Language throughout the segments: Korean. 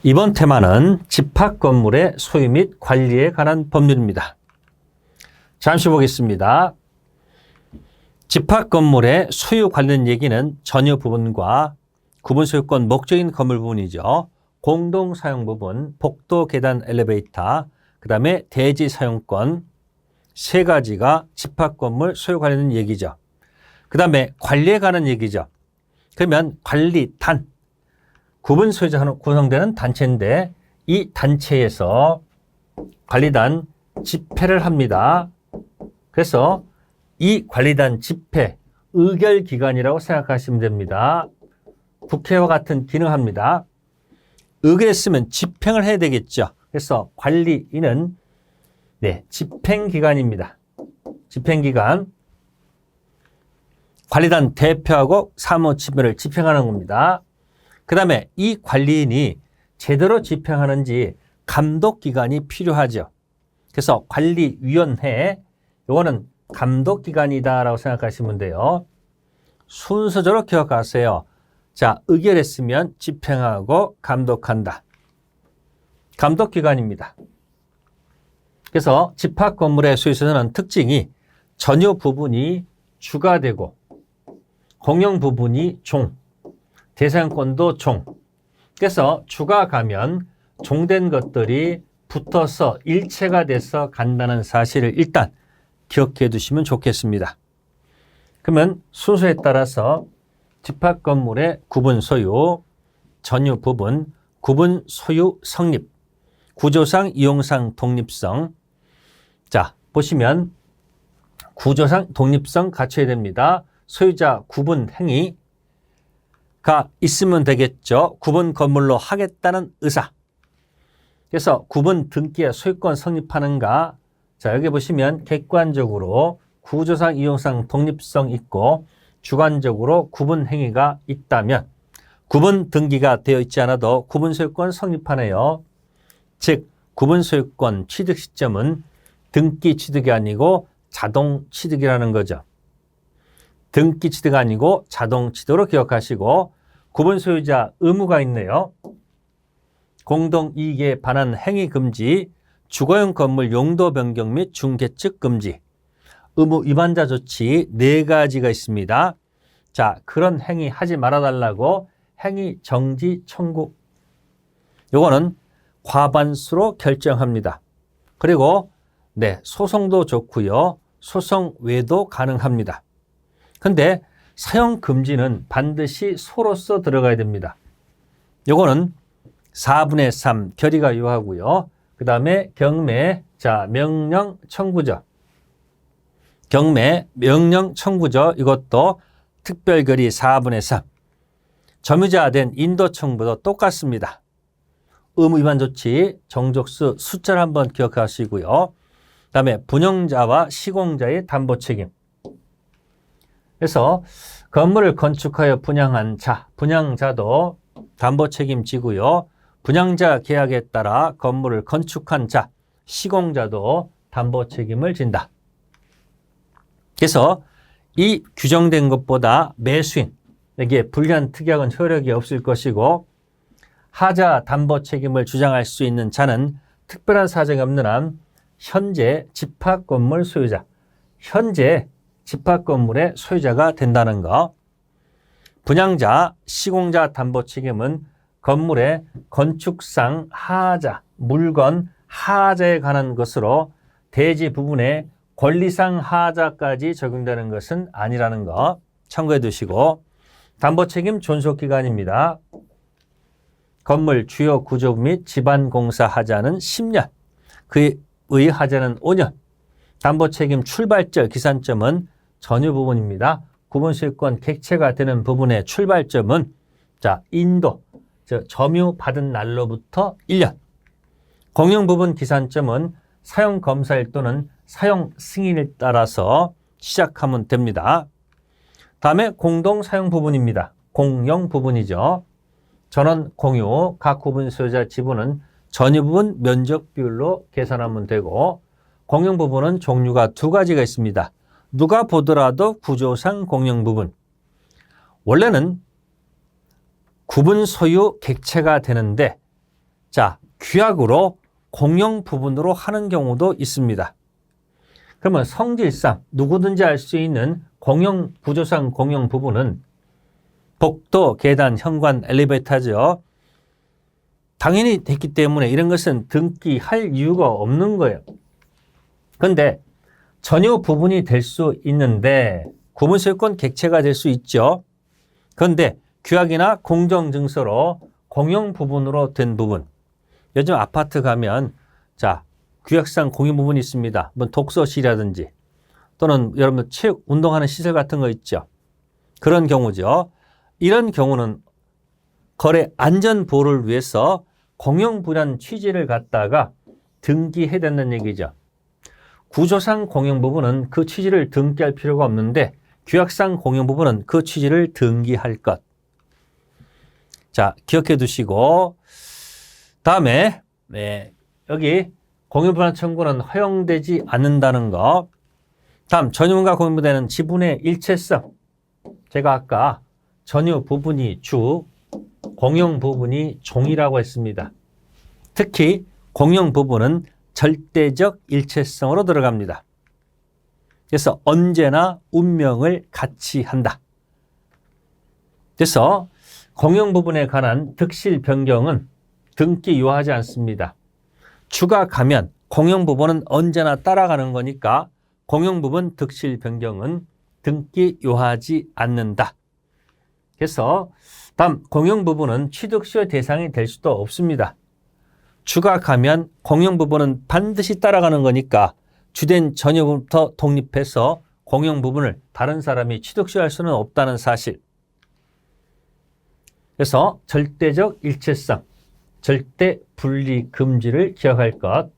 이번 테마는 집합 건물의 소유 및 관리에 관한 법률입니다. 잠시 보겠습니다. 집합 건물의 소유 관련 얘기는 전유 부분과 구분 소유권 목적인 건물 부분이죠. 공동 사용 부분, 복도, 계단, 엘리베이터, 그 다음에 대지 사용권 세 가지가 집합 건물 소유 관련 얘기죠. 그 다음에 관리에 관한 얘기죠. 그러면 관리단, 구분 소유자로 구성되는 단체인데 이 단체에서 관리단 집회를 합니다. 그래서 이 관리단 집회, 의결기관이라고 생각하시면 됩니다. 국회와 같은 기능합니다. 의결했으면 집행을 해야 되겠죠. 그래서 관리인은 집행기관입니다. 집행기관. 관리단 대표하고 사무집회를 집행하는 겁니다. 그 다음에 이 관리인이 제대로 집행하는지 감독기관이 필요하죠. 그래서 관리위원회, 이거는 감독기관이다라고 생각하시면 돼요. 순서대로 기억하세요. 자, 의결했으면 집행하고 감독한다. 감독기관입니다. 그래서 집합 건물의 소유에서는 특징이 전유 부분이 주가 되고 공용 부분이 종, 대사용권도 종. 그래서 주가 가면 종된 것들이 붙어서 일체가 돼서 간다는 사실을 일단 기억해 두시면 좋겠습니다. 그러면 순서에 따라서 집합 건물의 구분 소유, 전유 부분, 구분 소유 성립, 구조상 이용상 독립성. 자, 보시면 구조상 독립성 갖춰야 됩니다. 소유자 구분 행위가 있으면 되겠죠. 구분 건물로 하겠다는 의사. 그래서 구분 등기에 소유권 성립하는가. 자, 여기 보시면 객관적으로 구조상 이용상 독립성 있고 주관적으로 구분 행위가 있다면 구분 등기가 되어 있지 않아도 구분 소유권 성립하네요. 즉 구분 소유권 취득 시점은 등기 취득이 아니고 자동 취득이라는 거죠. 등기 취득 아니고 자동 취득으로 기억하시고 구분 소유자 의무가 있네요. 공동이익에 반한 행위 금지, 주거용 건물 용도 변경 및 중개측 금지, 의무 위반자 조치 4가지가 있습니다. 자, 그런 행위 하지 말아달라고 행위 정지 청구. 요거는 과반수로 결정합니다. 그리고 소송도 좋고요. 소송 외도 가능합니다. 근데 사용 금지는 반드시 소로서 들어가야 됩니다. 요거는 4분의 3 결의가 요하고요. 그 다음에 경매, 명령 청구죠. 경매, 명령 청구죠. 이것도 특별결의 4분의 3. 점유자 된 인도 청구도 똑같습니다. 의무 위반 조치, 정족수 숫자를 한번 기억하시고요. 그 다음에 분양자와 시공자의 담보 책임. 그래서 건물을 건축하여 분양한 자, 분양자도 담보 책임지고요. 분양자 계약에 따라 건물을 건축한 자, 시공자도 담보 책임을 진다. 그래서 이 규정된 것보다 매수인에게 불리한 특약은 효력이 없을 것이고 하자 담보 책임을 주장할 수 있는 자는 특별한 사정이 없는 한 현재 집합 건물 소유자, 현재 집합 건물의 소유자가 된다는 것. 분양자, 시공자 담보 책임은 건물의 건축상 하자, 물건 하자에 관한 것으로 대지 부분에 권리상 하자까지 적용되는 것은 아니라는 거 참고해 두시고, 담보 책임 존속기간입니다. 건물 주요 구조 및 지반공사 하자는 10년, 그의 하자는 5년, 담보 책임 출발절 기산점은 전유 부분입니다. 구분 소유권 객체가 되는 부분의 출발점은 인도, 점유 받은 날로부터 1년. 공용 부분 기산점은 사용 검사일 또는 사용 승인에 따라서 시작하면 됩니다. 다음에 공동 사용 부분입니다. 공용 부분이죠. 전원 공유, 각 구분 소유자 지분은 전유 부분 면적 비율로 계산하면 되고, 공용 부분은 종류가 2가지가 있습니다. 누가 보더라도 구조상 공용 부분. 원래는 구분 소유 객체가 되는데 자, 규약으로 공용 부분으로 하는 경우도 있습니다. 그러면 성질상 누구든지 알 수 있는 공용 구조상 공용 부분은 복도, 계단, 현관, 엘리베이터죠. 당연히 됐기 때문에 이런 것은 등기할 이유가 없는 거예요. 그런데 전유 부분이 될 수 있는데 구분소유권 객체가 될 수 있죠. 그런데 규약이나 공정증서로 공용 부분으로 된 부분. 요즘 아파트 가면 자, 규약상 공용 부분이 있습니다. 뭐 독서실이라든지 또는 여러분 체육 운동하는 시설 같은 거 있죠. 그런 경우죠. 이런 경우는 거래 안전 보호를 위해서 공용 분야 취지를 갖다가 등기해야 된다는 얘기죠. 구조상 공용 부분은 그 취지를 등기할 필요가 없는데 규약상 공용 부분은 그 취지를 등기할 것. 자, 기억해 두시고 다음에 여기 공유분할 청구는 허용되지 않는다는 거. 다음 전유분과 공유분되는 지분의 일체성. 제가 아까 전유 부분이 주, 공용 부분이 종이라고 했습니다. 특히 공용 부분은 절대적 일체성으로 들어갑니다. 그래서 언제나 운명을 같이 한다. 그래서 공용 부분에 관한 득실 변경은 등기 요하지 않습니다. 주가 가면 공용 부분은 언제나 따라가는 거니까 공용 부분 득실 변경은 등기 요하지 않는다. 그래서 다음 공용 부분은 취득시효 대상이 될 수도 없습니다. 주가 가면 공용 부분은 반드시 따라가는 거니까 주된 전유부터 독립해서 공용 부분을 다른 사람이 취득시효할 수는 없다는 사실. 그래서 절대적 일체성, 절대 분리 금지를 기억할 것.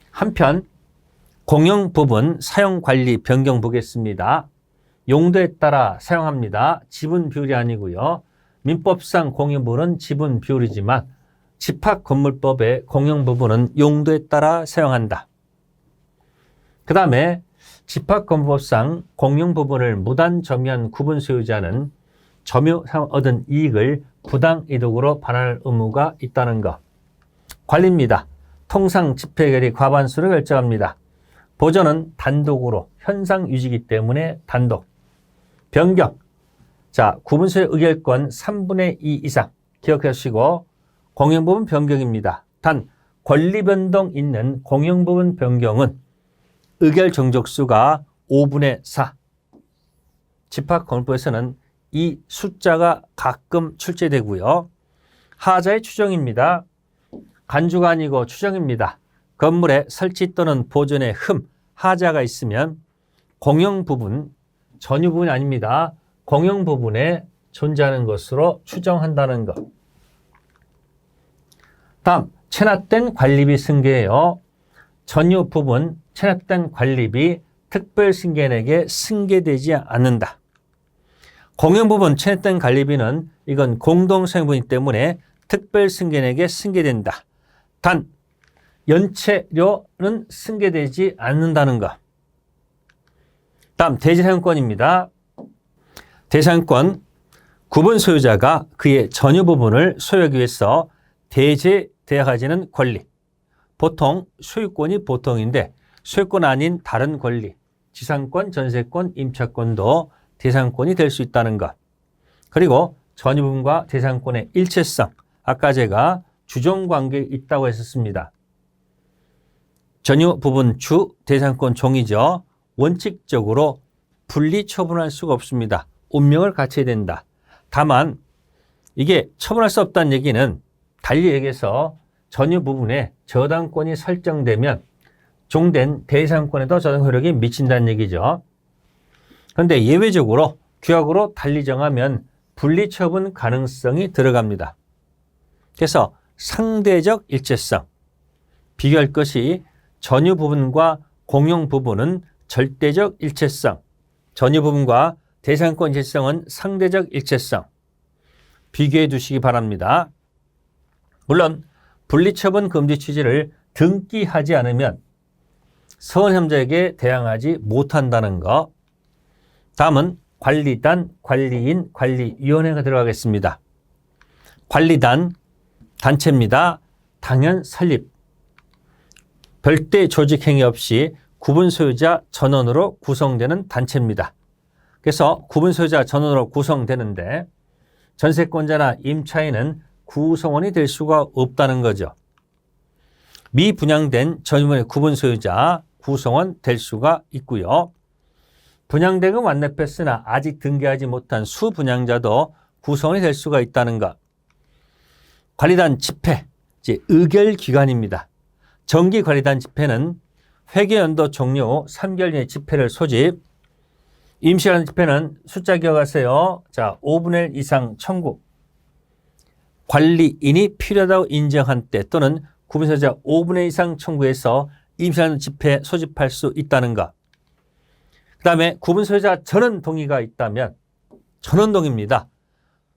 한편 공용 부분 사용 관리 변경 보겠습니다. 용도에 따라 사용합니다. 지분 비율이 아니고요. 민법상 공용 부분은 지분 비율이지만 집합건물법의 공용 부분은 용도에 따라 사용한다. 그 다음에 집합건물법상 공용 부분을 무단 점유한 구분 소유자는 점유 얻은 이익을 부당이득으로 반환할 의무가 있다는 것. 관리입니다. 통상 집회결의 과반수를 결정합니다. 보전은 단독으로 현상 유지이기 때문에 단독. 변경. 자, 구분소유 의결권 3분의 2 이상 기억하시고 공용부분 변경입니다. 단 권리 변동 있는 공용부분 변경은 의결 정족수가 5분의 4. 집합건물법에서는 이 숫자가 가끔 출제되고요. 하자의 추정입니다. 간주가 아니고 추정입니다. 건물에 설치 또는 보존에 하자가 있으면 공용 부분, 전유 부분이 아닙니다. 공용 부분에 존재하는 것으로 추정한다는 것. 다음, 체납된 관리비 승계예요. 전유 부분, 체납된 관리비 특별 승계인에게 승계되지 않는다. 공용 부분 체납된 관리비는 이건 공동소유분이기 때문에 특별 승계인에게 승계된다. 단, 연체료는 승계되지 않는다는 것. 다음 대지사용권입니다. 대지사용권, 구분 소유자가 그의 전유 부분을 소유하기 위해서 대제되어 가지는 권리. 보통 소유권이 보통인데 소유권 아닌 다른 권리, 지상권, 전세권, 임차권도 대상권이 될 수 있다는 것. 그리고 전유 부분과 대상권의 일체성. 아까 제가 주종관계에 있다고 했었습니다. 전유 부분 주, 대상권 종이죠. 원칙적으로 분리 처분할 수가 없습니다. 운명을 갖춰야 된다. 다만 이게 처분할 수 없다는 얘기는 달리 얘기해서 전유 부분에 저당권이 설정되면 종된 대상권에도 저당 효력이 미친다는 얘기죠. 그런데 예외적으로 규약으로 달리 정하면 분리 처분 가능성이 들어갑니다. 그래서 상대적 일체성, 비교할 것이 전유 부분과 공용 부분은 절대적 일체성, 전유 부분과 대상권 일체성은 상대적 일체성. 비교해 두시기 바랍니다. 물론 분리처분 금지 취지를 등기하지 않으면 서원혐자에게 대항하지 못한다는 것. 다음은 관리단, 관리인, 관리위원회가 들어가겠습니다. 관리단, 단체입니다. 당연 설립. 별도의 조직 행위 없이 구분 소유자 전원으로 구성되는 단체입니다. 그래서 구분 소유자 전원으로 구성되는데 전세권자나 임차인은 구성원이 될 수가 없다는 거죠. 미분양된 전유물의 구분 소유자 구성원 될 수가 있고요. 분양대금 완납했으나 아직 등기하지 못한 수분양자도 구성원이 될 수가 있다는 것. 관리단 집회, 이제 의결기관입니다. 정기관리단 집회는 회계연도 종료 후 3개월 이내 집회를 소집. 임시관리단 집회는 숫자 기억하세요. 자, 5분의 1 이상 청구. 관리인이 필요하다고 인정한 때 또는 구분소유자 5분의 1 이상 청구해서 임시관리단 집회 소집할 수 있다는 것. 그 다음에 구분소유자 전원 동의가 있다면 전원 동의입니다.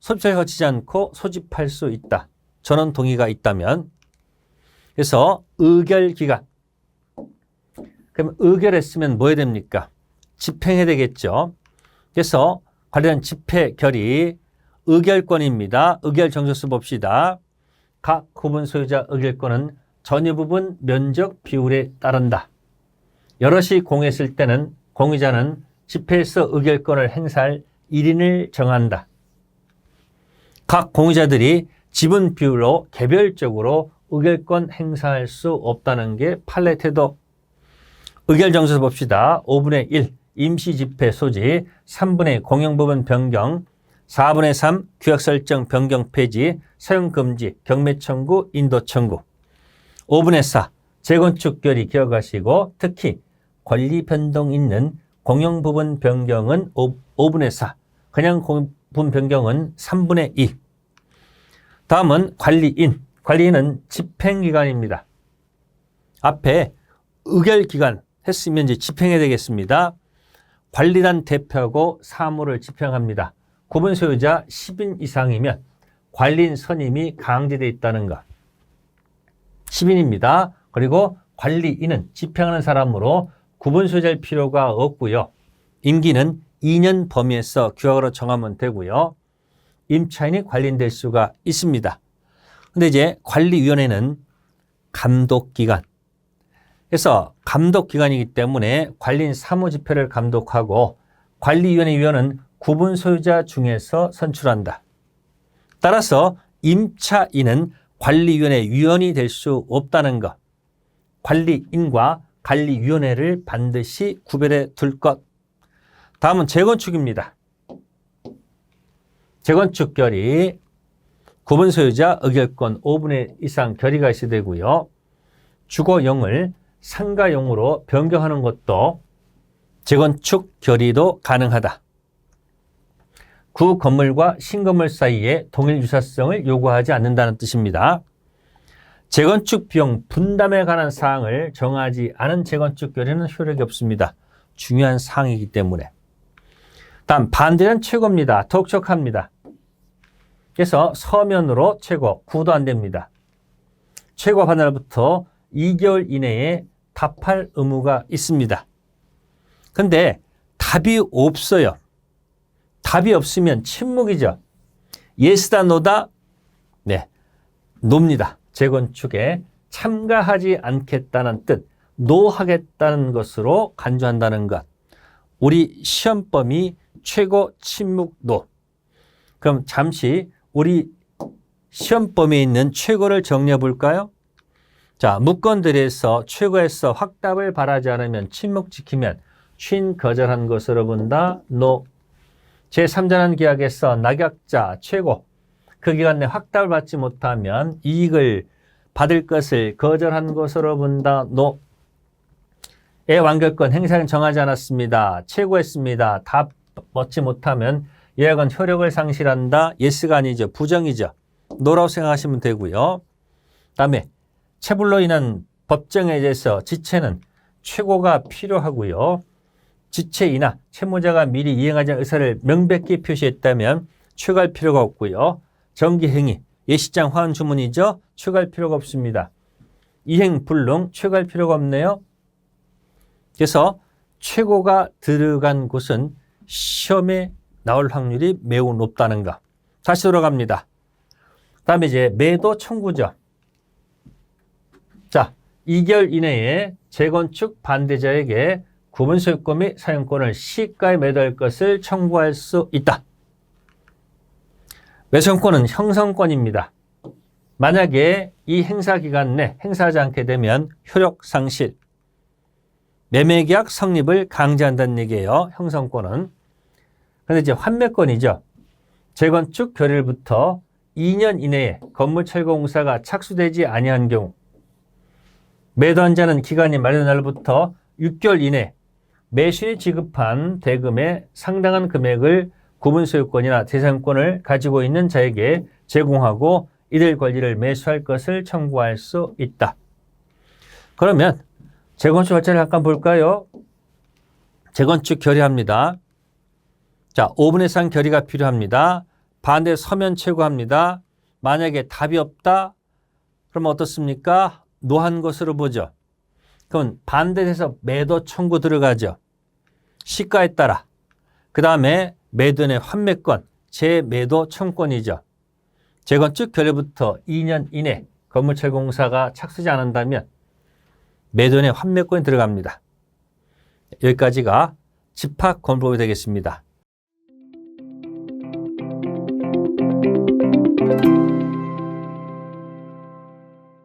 소집자가 거치지 않고 소집할 수 있다. 전원 동의가 있다면. 그래서 의결기간. 그럼 의결했으면 뭐 해야 됩니까? 집행해야 되겠죠. 그래서 관련 집회 결의 의결권입니다. 의결 정서수 봅시다. 각 구분 소유자 의결권은 전유 부분 면적 비율에 따른다. 여럿이 공유했을 때는 공유자는 집회에서 의결권을 행사할 1인을 정한다. 각 공유자들이 지분 비율로 개별적으로 의결권 행사할 수 없다는 게 판례 태도. 의결 정서수 봅시다. 5분의 1 임시 집회 소지, 3분의 2 공용 부분 변경, 4분의 3 규약 설정 변경 폐지, 사용 금지, 경매 청구, 인도 청구. 5분의 4 재건축 결의 기억하시고 특히 권리 변동 있는 공용 부분 변경은 5분의 4, 그냥 부분 변경은 3분의 2. 다음은 관리인. 관리인은 집행기관입니다. 앞에 의결기관 했으면 이제 집행해야 되겠습니다. 관리단 대표하고 사무를 집행합니다. 구분 소유자 10인 이상이면 관리인 선임이 강제되어 있다는 것. 10인입니다. 그리고 관리인은 집행하는 사람으로 구분 소유자일 필요가 없고요. 임기는 2년 범위에서 규약으로 정하면 되고요. 임차인이 관리인 될 수가 있습니다. 근데 이제 관리위원회는 감독기관. 그래서 감독기관이기 때문에 관리인 사무집회를 감독하고 관리위원회 위원은 구분 소유자 중에서 선출한다. 따라서 임차인은 관리위원회 위원이 될 수 없다는 것. 관리인과 관리위원회를 반드시 구별해 둘 것. 다음은 재건축입니다. 재건축 결의. 구분 소유자 의결권 5분의 1 이상 결의가 있어야 되고요. 주거용을 상가용으로 변경하는 것도 재건축 결의도 가능하다. 구 건물과 신건물 사이에 동일 유사성을 요구하지 않는다는 뜻입니다. 재건축 비용 분담에 관한 사항을 정하지 않은 재건축 결의는 효력이 없습니다. 중요한 사항이기 때문에. 다음 반대는 최고입니다. 독촉합니다. 그래서 서면으로 최고, 구도 안 됩니다. 최고 판단부터 2개월 이내에 답할 의무가 있습니다. 근데 답이 없어요. 답이 없으면 침묵이죠. 예스다 노다? 네, 노입니다. 재건축에 참가하지 않겠다는 뜻, 노하겠다는 것으로 간주한다는 것. 우리 시험범위 최고 침묵 노. 그럼 잠시 우리 시험범위에 있는 최고를 정리해 볼까요? 자, 무건들에서 최고에서 확답을 바라지 않으면 침묵 지키면 쉰 거절한 것으로 본다. 노. 제3자는 계약에서 낙약자 최고 그 기간 내 확답을 받지 못하면 이익을 받을 것을 거절한 것으로 본다. 노. 완결권 행사는 정하지 않았습니다. 최고했습니다. 답 얻지 못하면 예약은 효력을 상실한다. 예스가 아니죠. 부정이죠. 노라고 생각하시면 되고요. 다음에 체불로 인한 법정에 대해서 지체는 최고가 필요하고요. 지체이나 채무자가 미리 이행하지 않을 의사를 명백히 표시했다면 최고할 필요가 없고요. 정기행위, 예시장 화환 주문이죠. 최고할 필요가 없습니다. 이행 불능 최고할 필요가 없네요. 그래서 최고가 들어간 곳은 시험에 나올 확률이 매우 높다는 거. 다시 돌아갑니다. 다음에 이제 매도 청구죠. 자, 2개월 이내에 재건축 반대자에게 구분 소유권 및 사용권을 시가에 매도할 것을 청구할 수 있다. 매수권은 형성권입니다. 만약에 이 행사 기간 내 행사하지 않게 되면 효력 상실, 매매계약 성립을 강제한다는 얘기예요. 형성권은. 그런데 이제 환매권이죠. 재건축 결의일부터 2년 이내에 건물 철거 공사가 착수되지 아니한 경우, 매도한 자는 기간이 만료된 날부터 6개월 이내 매수인이 지급한 대금의 상당한 금액을 구분 소유권이나 재산권을 가지고 있는 자에게 제공하고 이들 권리를 매수할 것을 청구할 수 있다. 그러면 재건축 절차를 잠깐 볼까요? 재건축 결의합니다. 자, 5분 이상 결의가 필요합니다. 반대 서면 최고합니다. 만약에 답이 없다, 그러면 어떻습니까? 노한 것으로 보죠. 그럼 반대돼서 매도 청구 들어가죠. 시가에 따라. 그 다음에 매도인의 환매권, 재매도 청구권이죠. 재건축 결의부터 2년 이내 건물철공사가 착수하지 않는다면 매도인의 환매권이 들어갑니다. 여기까지가 집합건물법이 되겠습니다.